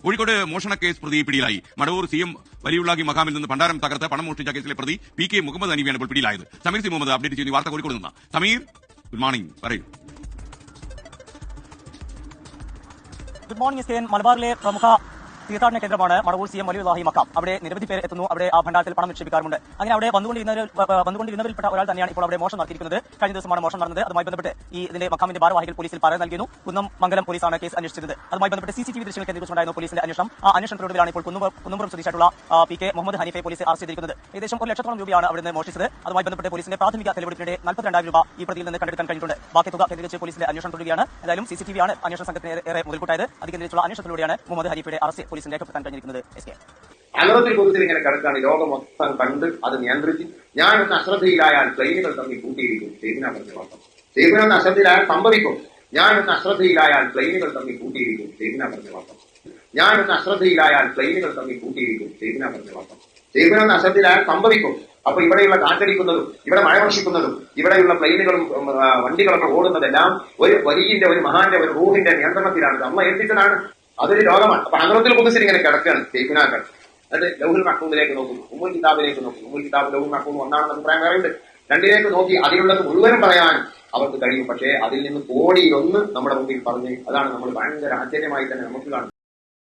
കോഴിക്കോട് മോഷണ കേസ് പ്രതി പിടിയിലായി. മടവൂർ CM വലിയുള്ളാഹി മഖാമിൽ നിന്ന് ഭണ്ഡാരം തകർത്ത് പണം മോഷ്ടിച്ച കേസിലെ പ്രതി PK മുഹമ്മദ് ഹനീഫയാണ് ഇപ്പോൾ പിടിയിലായത്. സമീർ സി മുഹമ്മദ് അപ്ഡേറ്റ് ചെയ്യുന്ന വാർത്ത കോഴിക്കോട് നിന്ന്. സമീർ, ഗുഡ് മോർണിംഗ്, പറയൂ. Good morning. മലബാറിലെ പ്രമുഖ തീർത്ഥാടന കേന്ദ്രമാണ് മടവൂർ CM വലിയുള്ളാഹി മക്കാം. അവിടെ നിരവധി പേർ എത്തുന്നു. അവിടെ ആ ഭണ്ഡാരത്തിൽ പണം നിക്ഷേപിക്കാറുണ്ട്. അങ്ങനെ അവിടെ വന്നുകൊണ്ടിരുന്നവരിൽപ്പെട്ട ഒരാൾ തന്നെയാണ് ഇപ്പോൾ അവിടെ മോഷണം നടത്തിയിരിക്കുന്നത്. കഴിഞ്ഞ ദിവസമാണ് മോഷണം നടന്നത്. അതുമായി ബന്ധപ്പെട്ട് ഇതിന്റെ മക്കാമിന്റെ ഭാരവാഹികൾ പോലീസിൽ പരാതി നൽകിയിരുന്നു. കുന്നമംഗലം പോലീസാണ് കേസ് അന്വേഷിച്ചത്. അതുമായി ബന്ധപ്പെട്ട് CCTV ദൃശ്യങ്ങൾ കേന്ദ്രീകരിച്ചുണ്ടായിരുന്നു പോലീസിന്റെ അന്വേഷണം. ആ അന്വേഷണത്തിലൊടുവിലാണ് ഇപ്പോൾ കുന്നംപുറം സ്വദേശിയായിട്ടുള്ള PK മുഹമ്മദ് ഹനീഫയെ പോലീസ് അറസ്റ്റ് ചെയ്തിരിക്കുന്നത്. ഏകദേശം 1 ലക്ഷത്തോളം രൂപയാണ് അവിടെ നിന്ന് മോഷ്ടിച്ചത്. അതുമായി ബന്ധപ്പെട്ട് പോലീസിന്റെ പ്രാഥമിക തെളിവെടുപ്പിനിടെ 42,000 രൂപ ഈ പ്രതിയിൽ നിന്ന് കണ്ടെടുക്കാൻ കഴിഞ്ഞിട്ടുണ്ട്. ബാക്കി തുക കേന്ദ്രീകരിച്ച് പോലീസിന്റെ അന്വേഷണം തുടരുകയാണ്. എന്തായാലും CCTV ആണ് അന്വേഷണ സംഘത്തിന് ഏറെ മുതൽക്കൂട്ടായത്. അത് കേന്ദ്രീകരിച്ചുള്ള അന്വേഷണത്തിലൂടെയാണ് മുഹമ്മദ് ഹനീഫയുടെ അറസ്റ്റ് പോലീസിന് രേഖപ്പെടുത്താൻ കഴിഞ്ഞിരിക്കുന്നത്. അനവധി കുറിച്ച് ഇങ്ങനെ കിടക്കാണ്. ലോകം മൊത്തം കണ്ട് അത് നിയന്ത്രിച്ച് ഞാനൊന്ന് അശ്രദ്ധയിലായാൽ പ്ലെയിനുകൾ തമ്മിൽ കൂട്ടിയിരിക്കും. സേബിനൊന്ന് അശ്രദ്ധയിലായാൽ സംഭവിക്കും. ഞാനൊന്ന് അശ്രദ്ധയിലായാൽ പ്ലെയിനുകൾ തമ്മിൽ കൂട്ടിയിരിക്കും. ഞാനൊന്ന് അശ്രദ്ധയിലായാൽ പ്ലെയിനുകൾ തമ്മിൽ കൂട്ടിയിരിക്കും. സേബിനൊന്ന് അശ്രദ്ധയിലായാൽ സംഭവിക്കും. അപ്പൊ ഇവിടെയുള്ള കാറ്റടിക്കുന്നതും ഇവിടെ മഴ വർഷിക്കുന്നതും ഇവിടെയുള്ള പ്ലെയിനുകളും വണ്ടികളൊക്കെ ഓടുന്നതെല്ലാം ഒരു വലിയ ഒരു മഹാന്റെ ഒരു റൂഹിന്റെ നിയന്ത്രണത്തിലാണ്. അമ്മ ഏൽപ്പിച്ചതാണ്. അതൊരു രോഗമാണ്. അപ്പൊ അനവധി കുറിച്ച് ഇങ്ങനെ കിടക്കുകയാണ് സേഫിനാക്കൾ. എന്നിട്ട് ലൗഹുൽ മഹ്ഫൂദിലേക്ക് നോക്കും, ഉമ്മുൽ കിതാബിലേക്ക് നോക്കും. ഉമ്മുൽ കിതാബ് ലൗഹുൽ മഹ്ഫൂദ് ഒന്നാണെന്ന് അഭിപ്രായം വേറെയുണ്ട്. രണ്ടിലേക്ക് നോക്കി അതിലുള്ളത് മുഴുവനും പറയാൻ അവർക്ക് കഴിയും. പക്ഷേ അതിൽ നിന്ന് കോടിയൊന്ന് നമ്മുടെ മുമ്പിൽ പറഞ്ഞ് അതാണ് നമ്മൾ ഭയങ്കര ആശ്ചര്യമായി തന്നെ നമുക്ക് കാണുന്നത്.